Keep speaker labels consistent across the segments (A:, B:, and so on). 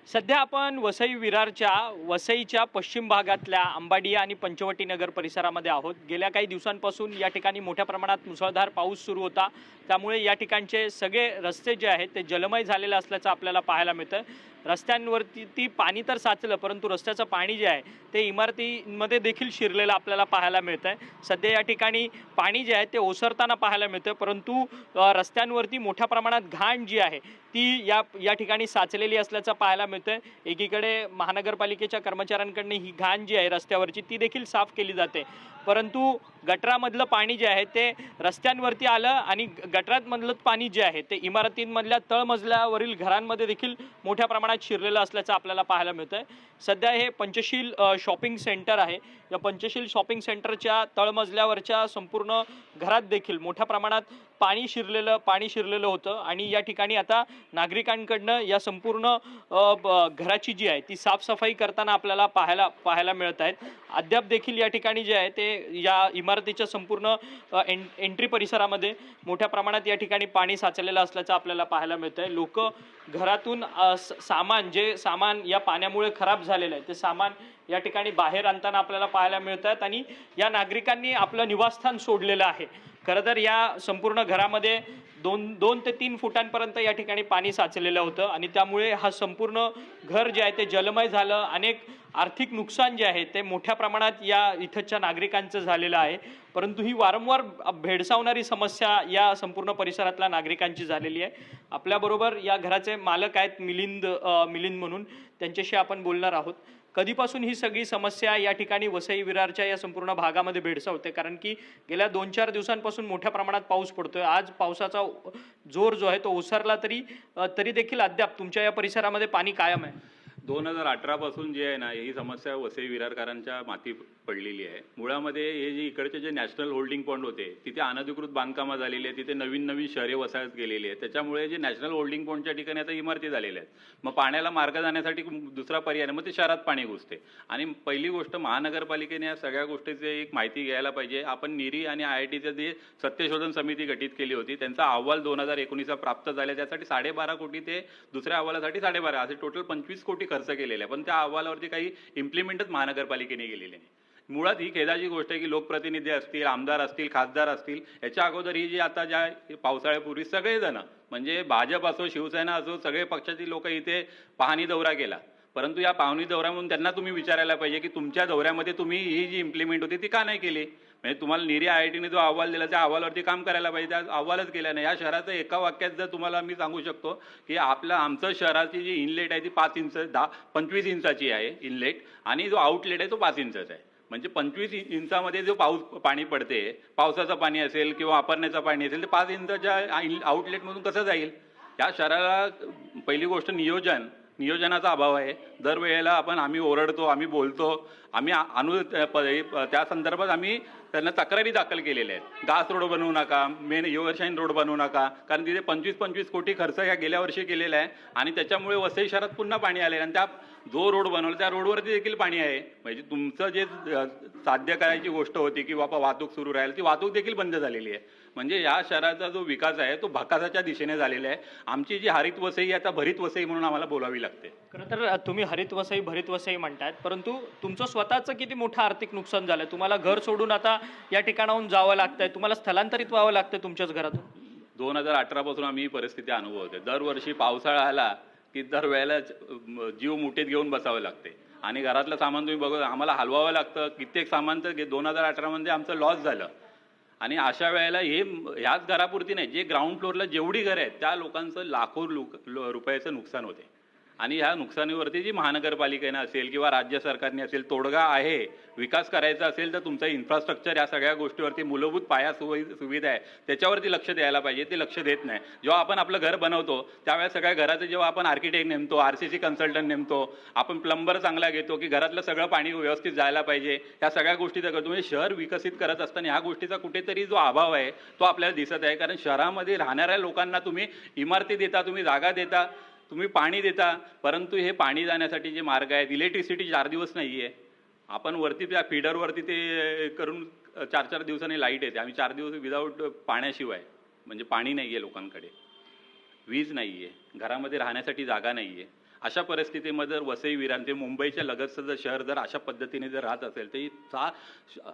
A: सध्या आपण वसई विरारच्या वसईच्या पश्चिम भागातल्या अंबाडी आणि पंचवटी नगर परिसरामध्ये आहोत। गेल्या काही दिवसांपासून या ठिकाणी मोठ्या प्रमाणात मुसळधार पाऊस सुरू होता, त्यामुळे या ठिकाणचे सगळे रस्ते जे आहेत ते जलमय झालेले असल्याचं आपल्याला पाहायला मिळतं। रस्त्यांवरती पाणी तर साचलं, परंतु रस्त्याचं पाणी जे आहे ते इमारतींमध्ये देखील शिरलेलं आपल्याला पाहायला मिळतंय। सध्या या ठिकाणी पाणी जे आहे ते ओसरताना पाहायला मिळतं, परंतु रस्त्यांवरती मोठ्या प्रमाणात घाण जी आहे ती या ठिकाणी साचलेली असल्याचं पाहायला मिळतंय। एकीकडे महानगरपालिकेच्या कर्मचाऱ्यांकडून ही घाण जी आहे रस्त्यावरची ती देखील साफ केली जाते, परंतु गटरामधलं पाणी जे आहे ते रस्त्यांवरती आलं आणि गटरामधलं पाणी जे आहे ते इमारतींमधल्या तळमजल्यावरील घरांमध्ये देखील मोठ्या प्रमाणात शिरलेलं असल्याचं आपल्याला पाहायला मिळतंय। सध्या हे पंचशील शॉपिंग सेंटर आहे। या पंचशील शॉपिंग सेंटरच्या तळमजल्यावरच्या संपूर्ण घरात देखील मोठ्या प्रमाणात पाणी शिरलेलं होतं आणि या ठिकाणी आता नागरिकांकडनं या संपूर्ण घराची जी आहे ती साफसफाई करताना आपल्याला पाहायला मिळत आहेत। अद्याप देखील या ठिकाणी जे आहे ते या इमारतीच्या संपूर्ण एंट्री परिसरामध्ये मोठ्या प्रमाणात या ठिकाणी पाणी साचलेलं असल्याचं आपल्याला पाहायला मिळतंय। लोक घरातून सामान या पाण्यामुळे खराब झालेलं आहे ते सामान या ठिकाणी बाहेर आणताना आपल्याला पाहायला मिळतात आणि या नागरिकांनी आपलं निवासस्थान सोडलेलं आहे। खरं तर या संपूर्ण घरामध्ये दोन ते 3 फुटांपर्यंत या ठिकाणी पाणी साचलेलं होतं आणि त्यामुळे हा संपूर्ण घर जे आहे ते जलमय झालं। अनेक आर्थिक नुकसान जे आहे ते मोठ्या प्रमाणात या इथच्या नागरिकांचं झालेलं आहे, परंतु ही वारंवार भेडसावणारी समस्या या संपूर्ण परिसरातल्या नागरिकांची झालेली आहे। आपल्याबरोबर या घराचे मालक आहेत मिलिंद म्हणून, त्यांच्याशी आपण बोलणार आहोत। कधीपासून ही सगळी समस्या या ठिकाणी वसई विरारच्या या संपूर्ण भागामध्ये भेडसावते? कारण की गेल्या 2-4 दिवसांपासून मोठ्या प्रमाणात पाऊस पडतोय। आज पावसाचा जोर जो आहे तो ओसरला तरी देखील अद्याप तुमच्या या परिसरामध्ये पाणी कायम आहे।
B: 2018 पासून जे आहे ना, ही समस्या वसई विरारकरांच्या माथी पडलेली आहे। मुळामध्ये हे जे इकडचे जे नॅशनल होल्डिंग पॉइंट होते तिथे अनधिकृत बांधकामं झालेली आहे, तिथे नवीन शहरे वसाहत गेलेली आहे। त्याच्यामुळे जे नॅशनल होल्डिंग पॉइंटच्या ठिकाणी आता इमारती झालेल्या आहेत। मग पाण्याला मार्ग जाण्यासाठी दुसरा पर्याय नाही, मग ते शहरात पाणी घुसते। आणि पहिली गोष्ट महानगरपालिकेने या सगळ्या गोष्टीची एक माहिती घ्यायला पाहिजे। आपण निरी आणि IITचं जे सत्यशोधन समिती गठीत केली होती त्यांचा अहवाल 2019 प्राप्त झाला, त्यासाठी 12.5 कोटी ते दुसऱ्या अहवालासाठी 12.5 असे टोटल 25 कोटी खर्च केलेले आहे, पण त्या अहवालावरती काही इम्प्लिमेंटच महानगरपालिकेने केलेले नाही। मुळात ही खेदाची गोष्ट आहे की लोकप्रतिनिधी असतील, आमदार असतील, खासदार असतील, याच्या अगोदर ही जी आता ज्या पावसाळ्यापूर्वी सगळेजण म्हणजे भाजप असो शिवसेना असो सगळे पक्षातील लोक इथे पाहणी दौरा केला, परंतु या पाहणी दौऱ्यामधून त्यांना तुम्ही विचारायला पाहिजे की तुमच्या दौऱ्यामध्ये तुम्ही ही जी इम्प्लिमेंट होती ती का नाही केली। म्हणजे तुम्हाला निरी IITने जो अहवाल दिला त्या अहवालावरती काम करायला पाहिजे, त्या अहवालच केला नाही। या शहराचं एका वाक्यात जर तुम्हाला मी सांगू शकतो की आमचं शहराची जी इनलेट आहे ती 25 इंचाची आहे इनलेट, आणि जो आउटलेट आहे तो 5 इंचाचा आहे। म्हणजे 25 इंचामध्ये जो पाणी पडते, पावसाचं पाणी असेल किंवा वापरण्याचं पाणी असेल, ते 5 इंचाच्या आउटलेटमधून कसं जाईल। या शहराला पहिली गोष्ट नियोजनाचा अभाव आहे। दरवेळेला आम्ही ओरडतो, आम्ही बोलतो, आम्ही त्या संदर्भात आम्ही त्यांना तक्रारी दाखल केलेल्या आहेत। दास रोड बनवू नका, मेन युवरशाईन रोड बनवू नका, कारण तिथे 25 कोटी खर्च या गेल्या वर्षी केलेला आहे आणि त्याच्यामुळे वसई शहरात पुन्हा पाणी आले आणि त्या जो रोड बनवला त्या रोडवरती देखील पाणी आहे। म्हणजे तुमचं जे साध्य करायची गोष्ट होती की बाबा वाहतूक सुरू राहील, ती वाहतूक देखील बंद झालेली आहे। म्हणजे या शहराचा जो विकास आहे तो भकासाच्या दिशेने झालेला आहे। आमची जी हरित वसई आता भरित वसई म्हणून आम्हाला बोलावी लागते।
A: खरं तर तुम्ही हरित वसई म्हणतायत, परंतु तुमचं स्वतःचं किती मोठं आर्थिक नुकसान झालंय। तुम्हाला घर सोडून आता या ठिकाणाहून जावं लागतंय, तुम्हाला स्थलांतरित व्हावं लागतंय तुमच्याच घरातून।
B: 2018 पासून आम्ही ही परिस्थिती अनुभवते। दरवर्षी पावसाळा आला की दरवेळेला जीव मुठीत घेऊन बसावं लागते आणि घरातलं सामान तुम्ही बघा आम्हाला हलवावं लागतं। कित्येक सामान तर 2018 मध्ये आमचं लॉस झालं आणि अशा वेळेला ह्याच घरापुरती नाही, जे ग्राउंड फ्लोअरला जेवढी घरं आहेत त्या लोकांचं लाखो रुपयाचं नुकसान होते। आणि ह्या नुकसानीवरती जी महानगरपालिकेने असेल किंवा राज्य सरकारने असेल तोडगा आहे, विकास करायचा असेल तर तुमचं इन्फ्रास्ट्रक्चर या सगळ्या गोष्टीवरती मूलभूत पाया सुविधा आहे त्याच्यावरती लक्ष द्यायला पाहिजे, ते लक्ष देत नाही। जेव्हा आपण आपलं घर बनवतो त्यावेळेस सगळ्या घराचं जेव्हा आपण आर्किटेक्ट नेमतो, RCC कन्सल्टंट नेमतो, आपण प्लंबर चांगला घेतो की घरातलं सगळं पाणी व्यवस्थित जायला पाहिजे, ह्या सगळ्या गोष्टी करतो। म्हणजे शहर विकसित करत असताना ह्या गोष्टीचा कुठेतरी जो अभाव आहे तो आपल्याला दिसत आहे, कारण शहरामध्ये राहणाऱ्या लोकांना तुम्ही इमारती देता, तुम्ही जागा देता, तुम्ही पाणी देता, परंतु हे पाणी जाण्यासाठी जे मार्ग आहेत, इलेक्ट्रिसिटी 4 दिवस नाही आहे। आपण वरती त्या फीडरवरती ते करून 4-4 दिवसांनी लाईट येते, आम्ही 4 दिवस विदाऊट पाण्याशिवाय, म्हणजे पाणी नाही आहे लोकांकडे, वीज नाही आहे, घरामध्ये राहण्यासाठी जागा नाही आहे। अशा परिस्थितीमध्ये जर वसई विरार ते मुंबईच्या लगतचं जर शहर जर अशा पद्धतीने जर राहत असेल तर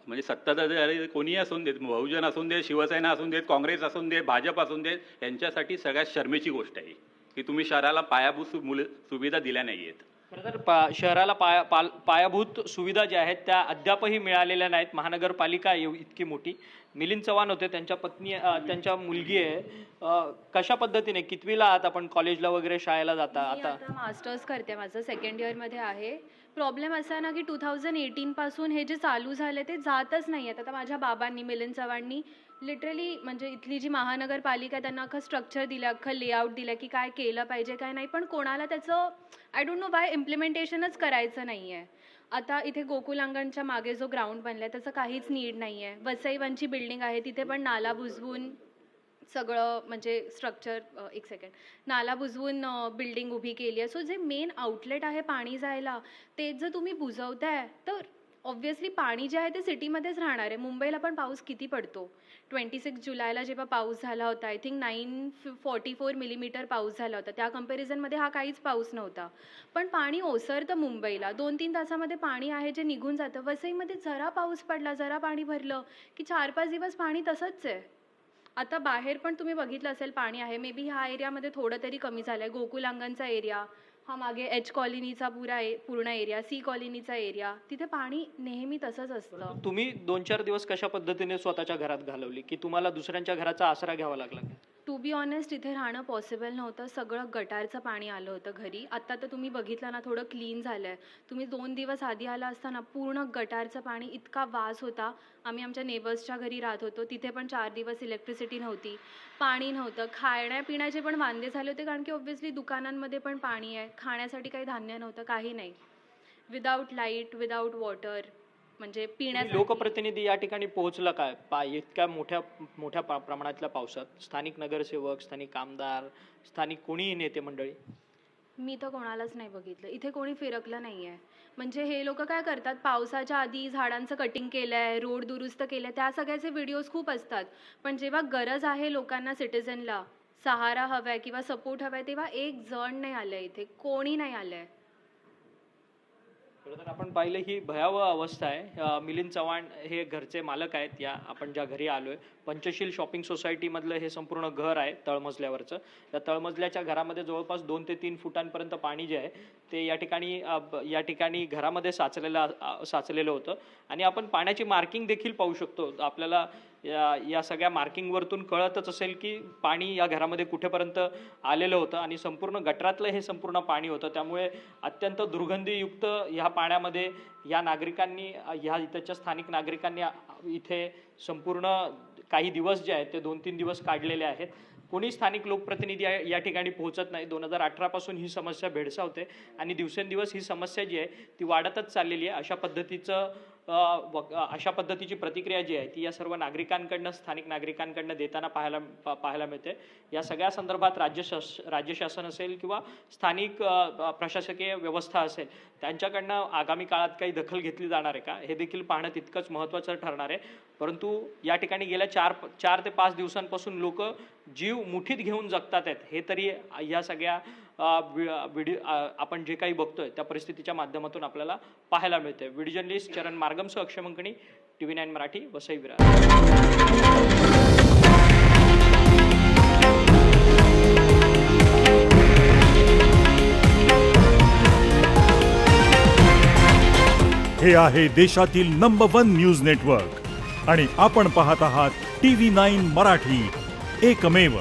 B: म्हणजे सत्ताधारी कोणीही असून देत, बहुजन असून देत, शिवसेना असून देत, काँग्रेस असून देत, भाजप असून देत, यांच्यासाठी सगळ्यात शर्मेची गोष्ट आहे की तुम्ही शहराला पायाभूत सुविधा दिल्या नाही आहेत.
A: खरं तर शहराला पायाभूत सुविधा ज्या आहेत त्या अद्यापही मिळालेल्या नाहीत. महानगरपालिका इतकी मोठी. मिलिंद चव्हाण होते, त्यांच्या पत्नी त्यांच्या मुलगी आहे. कशा पद्धतीने कितवीला आहात आपण? कॉलेजला वगैरे शाळेला जाता? आता
C: मास्टर्स करते, माझं सेकंड इयरमध्ये आहे. प्रॉब्लेम असा आहे ना की 2018 पासून हे जे चालू झाले ते जातच नाही आहेत. आता माझ्या बाबांनी, मिलिंद चव्हाणनी लिटरली म्हणजे इथली जी महानगरपालिका आहे त्यांना अख्खं स्ट्रक्चर दिलं, अख्खं लेआउट दिलं की काय केलं पाहिजे काय नाही, पण कोणाला त्याचं आय डोंट नो बाय इम्प्लिमेंटेशनच करायचं नाही आहे. आता इथे गोकुलांगणच्या मागे जो ग्राउंड बनला आहे त्याचं काहीच नीड नाही आहे. वसईवनची बिल्डिंग आहे तिथे पण नाला बुजवून सगळं म्हणजे स्ट्रक्चर नाला बुजवून बिल्डिंग उभी केली आहे. सो जे मेन आउटलेट आहे पाणी जायला ते जर तुम्ही बुजवताय तर ऑब्व्हियसली पाणी जे आहे ते सिटीमध्येच राहणार आहे. मुंबईला पण पाऊस किती पडतो? 26 जुलैला जेव्हा पाऊस झाला होता आय थिंक 944 मिलीमीटर पाऊस झाला होता. त्या कंपॅरिझनमध्ये हा काहीच पाऊस नव्हता. पण पाणी ओसरतं मुंबईला. 2-3 तासामध्ये पाणी आहे जे निघून जातं. वसईमध्ये जरा पाऊस पडला, जरा पाणी भरलं की 4-5 दिवस पाणी तसंच आहे. आता बाहेर पण तुम्ही बघितलं असेल पाणी आहे. मे बी ह्या एरियामध्ये थोडं तरी कमी झालं आहे. गोकुलांगणचा एरिया, हा मागे एच कॉलनीचा पूर्ण एरिया, सी कॉलनीचा एरिया, तिथे पाणी नेहमी तसंच असतं.
A: तुम्ही 2-4 दिवस कशा पद्धतीने स्वतःच्या घरात घालवली की तुम्हाला दुसऱ्यांच्या घराचा आसरा घ्यावा लागला?
C: टू बी ऑनेस्ट इथे राहणं पॉसिबल नव्हतं. सगळं गटारचं पाणी आलं होतं घरी. आत्ता तर तुम्ही बघितलं ना थोडं क्लीन झालं आहे. तुम्ही 2 दिवस आधी आला असताना पूर्ण गटारचं पाणी, इतका वास होता. आम्ही आमच्या नेबर्सच्या घरी राहत होतो, तिथे पण 4 दिवस इलेक्ट्रिसिटी नव्हती, पाणी नव्हतं. खाण्यापिण्याचे पण वांदे झाले होते कारण की ऑब्व्हियसली दुकानांमध्ये पण पाणी आहे. खाण्यासाठी काही धान्य नव्हतं, काही नाही. विदाऊट लाईट, विदाऊट वॉटर, म्हणजे पिण्यासाठी.
A: लोकप्रतिनिधी या ठिकाणी पोहोचला काय इतक्या मोठ्या प्रमाणातल्या पावसात? स्थानिक नगरसेवक, स्थानिक आमदार, स्थानिक कोणीही नेते मंडळी?
C: मी तर कोणालाच नाही बघितलं. इथे कोणी फिरकलं नाही आहे. म्हणजे हे लोक काय करतात, पावसाच्या आधी झाडांचं कटिंग केलं आहे, रोड दुरुस्त केलं आहे, त्या सगळ्याचे व्हिडिओज खूप असतात. पण जेव्हा गरज आहे लोकांना, सिटिझनला सहारा हवा आहे किंवा सपोर्ट हवा आहे, तेव्हा एक जण नाही आलं आहे इथे, कोणी नाही आलं आहे.
A: खरं तर आपण पाहिलं ही भयावह अवस्था आहे. मिलिंद चव्हाण हे घरचे मालक आहेत. या आपण ज्या घरी आलोय, पंचशील शॉपिंग सोसायटीमधलं हे संपूर्ण घर आहे तळमजल्यावरचं. त्या तळमजल्याच्या घरामध्ये जवळपास 2 ते 3 फुटांपर्यंत पाणी जे आहे ते या ठिकाणी घरामध्ये साचलेलं होतं. आणि आपण पाण्याची मार्किंग देखील पाहू शकतो. आपल्याला या सगळ्या मार्किंगवरतून कळतच असेल की पाणी या घरामध्ये कुठेपर्यंत आलेलं होतं आणि संपूर्ण गटारातलं हे संपूर्ण पाणी होतं. त्यामुळे अत्यंत दुर्गंधीयुक्त ह्या पाण्यामध्ये या नागरिकांनी, ह्या इथच्या स्थानिक नागरिकांनी इथे संपूर्ण काही दिवस जे आहेत ते 2-3 दिवस काढलेले आहेत. कोणी स्थानिक लोकप्रतिनिधी या ठिकाणी पोहोचत नाही. 2018 पासून ही समस्या भेडसावते आणि दिवसेंदिवस ही समस्या जी आहे ती वाढतच चाललेली आहे. अशा पद्धतीची प्रतिक्रिया जी आहे ती या सर्व नागरिकांकडनं, स्थानिक नागरिकांकडनं देताना पाहायला मिळते. या सगळ्या संदर्भात राज्य शासन असेल किंवा स्थानिक प्रशासकीय व्यवस्था असेल त्यांच्याकडनं आगामी काळात काही दखल घेतली जाणार आहे का, हे देखील पाहणं तितकंच महत्त्वाचं ठरणार आहे. परंतु या ठिकाणी गेल्या 4 ते 5 दिवसांपासून लोक जीव मुठीत घेऊन जगतात आहेत, हे तरी या सगळ्या आपण जे काही बघतोय त्या परिस्थितीच्या माध्यमातून आपल्याला पाहायला मिळते. व्हिडिओ जर्नलिस्ट चरण मार्गमसह अक्षय मंकणी, TV9 मराठी, वसई विरार.
D: हे आहे देशातील नंबर 1 न्यूज नेटवर्क आणि आपण पाहत आहात TV9 मराठी, एकमेव.